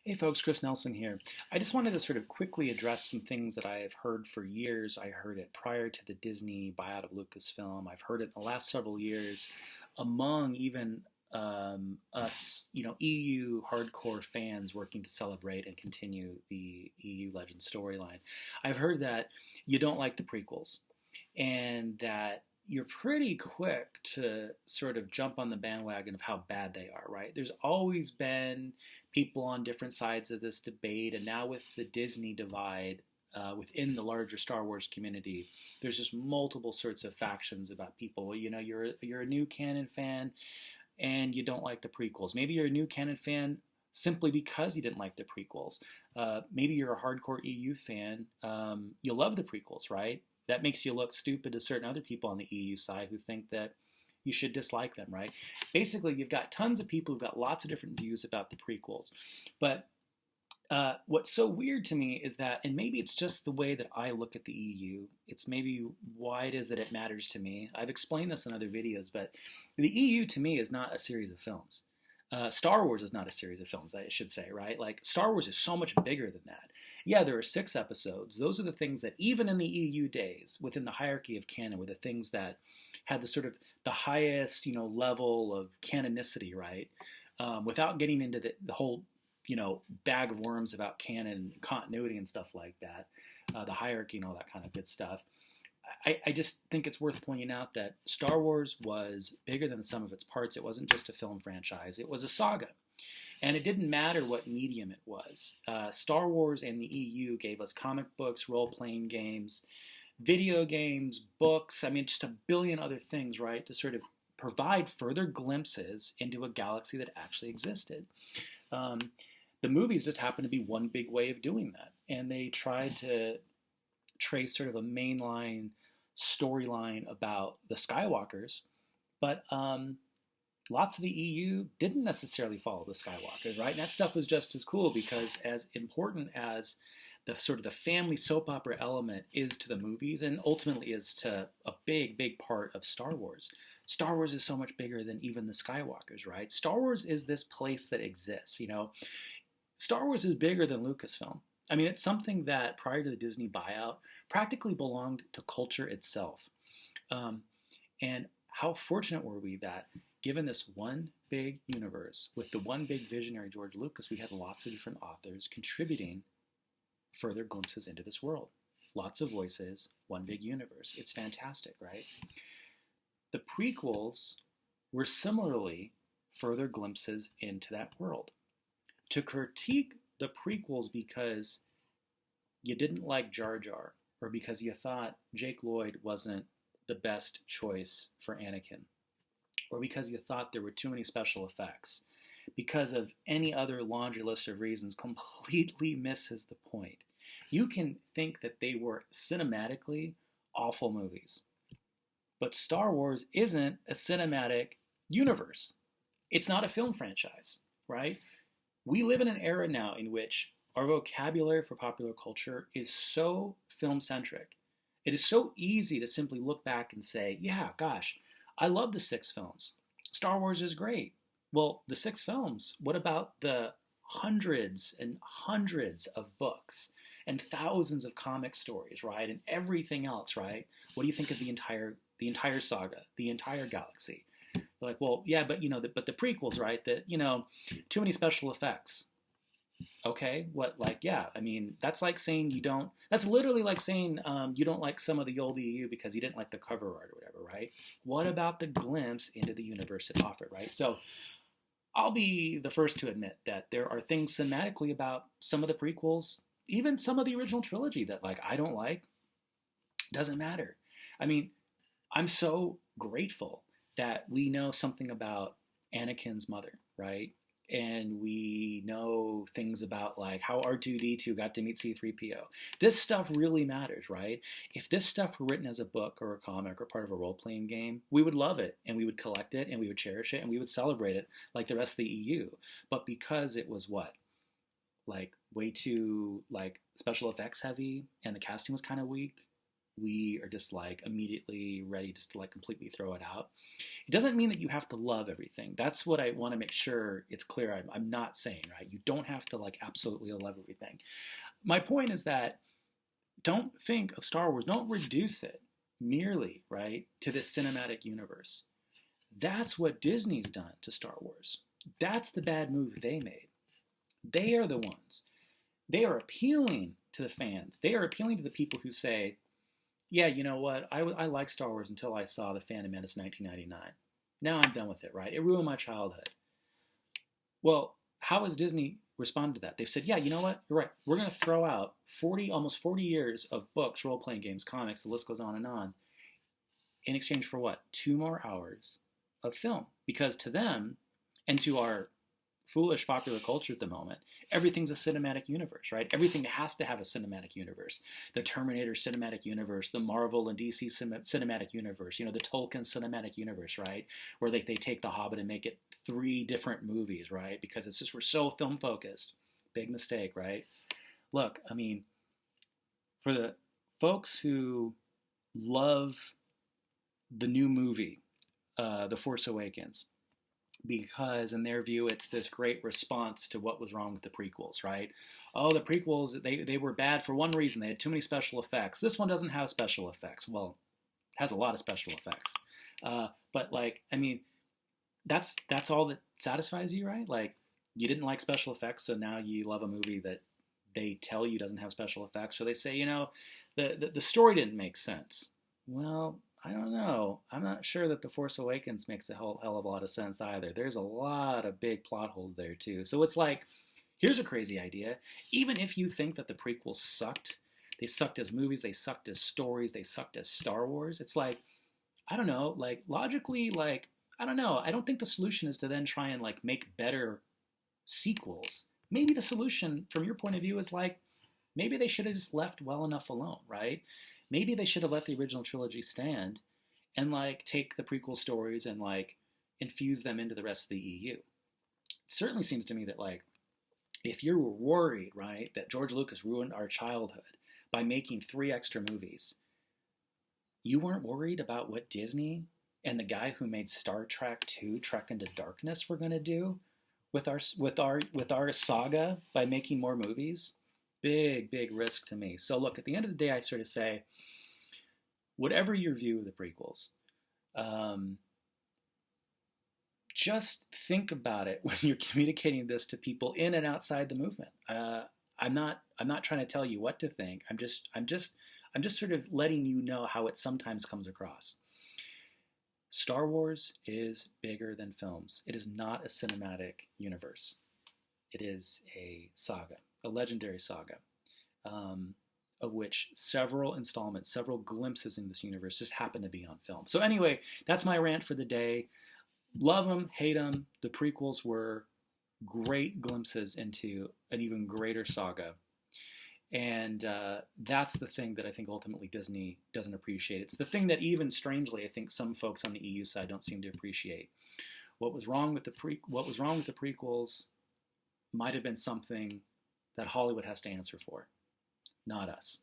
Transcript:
Hey folks, Chris Nelson here. I just wanted to sort of quickly address some things that I have heard for years. I heard it prior to the Disney buyout of Lucasfilm. I've heard it in the last several years among even us, EU hardcore fans working to celebrate and continue the EU Legends storyline. I've heard that you don't like the prequels and that you're pretty quick to sort of jump on the bandwagon of how bad they are, right? There's always been people on different sides of this debate, and now with the Disney divide within the larger Star Wars community, there's just multiple sorts of factions about people. You know, you're a new canon fan, and you don't like the prequels. Maybe you're a new canon fan simply because you didn't like the prequels. Maybe you're a hardcore EU fan. You love the prequels, right? That makes you look stupid to certain other people on the EU side who think that you should dislike them, right? Basically, you've got tons of people who've got lots of different views about the prequels. But what's so weird to me is that, and maybe it's just the way that I look at the EU, it's maybe why it is that it matters to me. I've explained this in other videos, but the EU to me is not a series of films. Star Wars is not a series of films, I should say, right? Like, Star Wars is so much bigger than that. Yeah, there are 6 episodes. Those are the things that, even in the EU days, within the hierarchy of canon, were the things that had the sort of the highest, level of canonicity, right? Without getting into the whole, bag of worms about canon continuity and stuff like that, the hierarchy and all that kind of good stuff. I just think it's worth pointing out that Star Wars was bigger than the sum of its parts. It wasn't just a film franchise, it was a saga. And it didn't matter what medium it was. Star Wars and the EU gave us comic books, role playing games, video games, books, I mean, just a billion other things, right, to sort of provide further glimpses into a galaxy that actually existed. Um, the movies just happened to be one big way of doing that. And they tried to trace sort of a mainline storyline about the Skywalkers, but lots of the EU didn't necessarily follow the Skywalkers, right? And that stuff was just as cool because, as important as the sort of the family soap opera element is to the movies, and ultimately is to a big, big part of Star Wars. Star Wars is so much bigger than even the Skywalkers, right? Star Wars is this place that exists, Star Wars is bigger than Lucasfilm. I mean, it's something that prior to the Disney buyout practically belonged to culture itself. And how fortunate were we that, given this one big universe with the one big visionary George Lucas, we had lots of different authors contributing further glimpses into this world. Lots of voices, one big universe. It's fantastic, right? The prequels were similarly further glimpses into that world. To critique the prequels because you didn't like Jar Jar, or because you thought Jake Lloyd wasn't the best choice for Anakin, or because you thought there were too many special effects, because of any other laundry list of reasons, completely misses the point. You can think that they were cinematically awful movies, but Star Wars isn't a cinematic universe. It's not a film franchise, right? We live in an era now in which our vocabulary for popular culture is so film centric. It is so easy to simply look back and say, yeah, gosh, I love the 6 films. Star Wars is great. Well, the 6 films, what about the hundreds and hundreds of books and thousands of comic stories, right? And everything else, right? What do you think of the entire saga, the entire galaxy? They're like, well, yeah, but but the prequels, right? That too many special effects. Okay, what, like, yeah, I mean, that's like saying you don't. That's literally like saying you don't like some of the old EU because you didn't like the cover art or whatever, right? What about the glimpse into the universe it offered, right? So I'll be the first to admit that there are things thematically about some of the prequels, even some of the original trilogy, that, like, I don't like. Doesn't matter. I mean, I'm so grateful that we know something about Anakin's mother, right? And we know things about, like, how R2D2 got to meet C3PO. This stuff really matters, right? If this stuff were written as a book or a comic or part of a role-playing game, we would love it, and we would collect it, and we would cherish it, and we would celebrate it like the rest of the EU. But because it was what? Like, way too, like, special effects heavy, and the casting was kind of weak, we are just like immediately ready just to like completely throw it out. It doesn't mean that you have to love everything. That's what I want to make sure it's clear. I'm not saying, right? You don't have to like absolutely love everything. My point is that don't think of Star Wars, don't reduce it merely, right, to this cinematic universe. That's what Disney's done to Star Wars. That's the bad move they made. They are the ones. They are appealing to the fans. They are appealing to the people who say, yeah, you know what? I liked Star Wars until I saw The Phantom Menace 1999. Now I'm done with it, right? It ruined my childhood. Well, how has Disney responded to that? They've said, yeah, you know what? You're right. We're going to throw out almost 40 years of books, role-playing games, comics, the list goes on, in exchange for what? 2 more hours of film. Because to them, and to our foolish popular culture at the moment, everything's a cinematic universe, right? Everything has to have a cinematic universe. The Terminator cinematic universe, the Marvel and DC cinematic universe, the Tolkien cinematic universe, right? Where they take The Hobbit and make it 3 different movies, right? Because it's just, we're so film focused. Big mistake, right? Look, I mean, for the folks who love the new movie, The Force Awakens, because in their view it's this great response to what was wrong with the prequels, right? Oh, the prequels, they were bad for one reason. They had too many special effects. This one doesn't have special effects. Well, it has a lot of special effects. But like, I mean, that's all that satisfies you, right? Like, you didn't like special effects, so now you love a movie that they tell you doesn't have special effects. So they say, the story didn't make sense. Well, I don't know. I'm not sure that The Force Awakens makes a hell of a lot of sense either. There's a lot of big plot holes there too. So it's like, here's a crazy idea. Even if you think that the prequels sucked, they sucked as movies, they sucked as stories, they sucked as Star Wars. It's like, I don't know, like logically, like, I don't know. I don't think the solution is to then try and like make better sequels. Maybe the solution from your point of view is like, maybe they should have just left well enough alone, right? Maybe they should have let the original trilogy stand and like take the prequel stories and like infuse them into the rest of the EU. It certainly seems to me that like, if you were worried, right, that George Lucas ruined our childhood by making 3 extra movies, you weren't worried about what Disney and the guy who made Star Trek 2 Trek into Darkness were going to do with our saga by making more movies? Big risk to me. So look, at the end of the day, I sort of say, whatever your view of the prequels, just think about it when you're communicating this to people in and outside the movement. I'm not trying to tell you what to think. I'm just sort of letting you know how it sometimes comes across. Star Wars is bigger than films. It is not a cinematic universe. It is a saga, a legendary saga, of which several installments, several glimpses in this universe just happen to be on film. So anyway, that's my rant for the day. Love them, hate them. The prequels were great glimpses into an even greater saga. And that's the thing that I think ultimately Disney doesn't appreciate. It's the thing that even strangely, I think some folks on the EU side don't seem to appreciate. What was wrong with the prequels might have been something that Hollywood has to answer for, not us.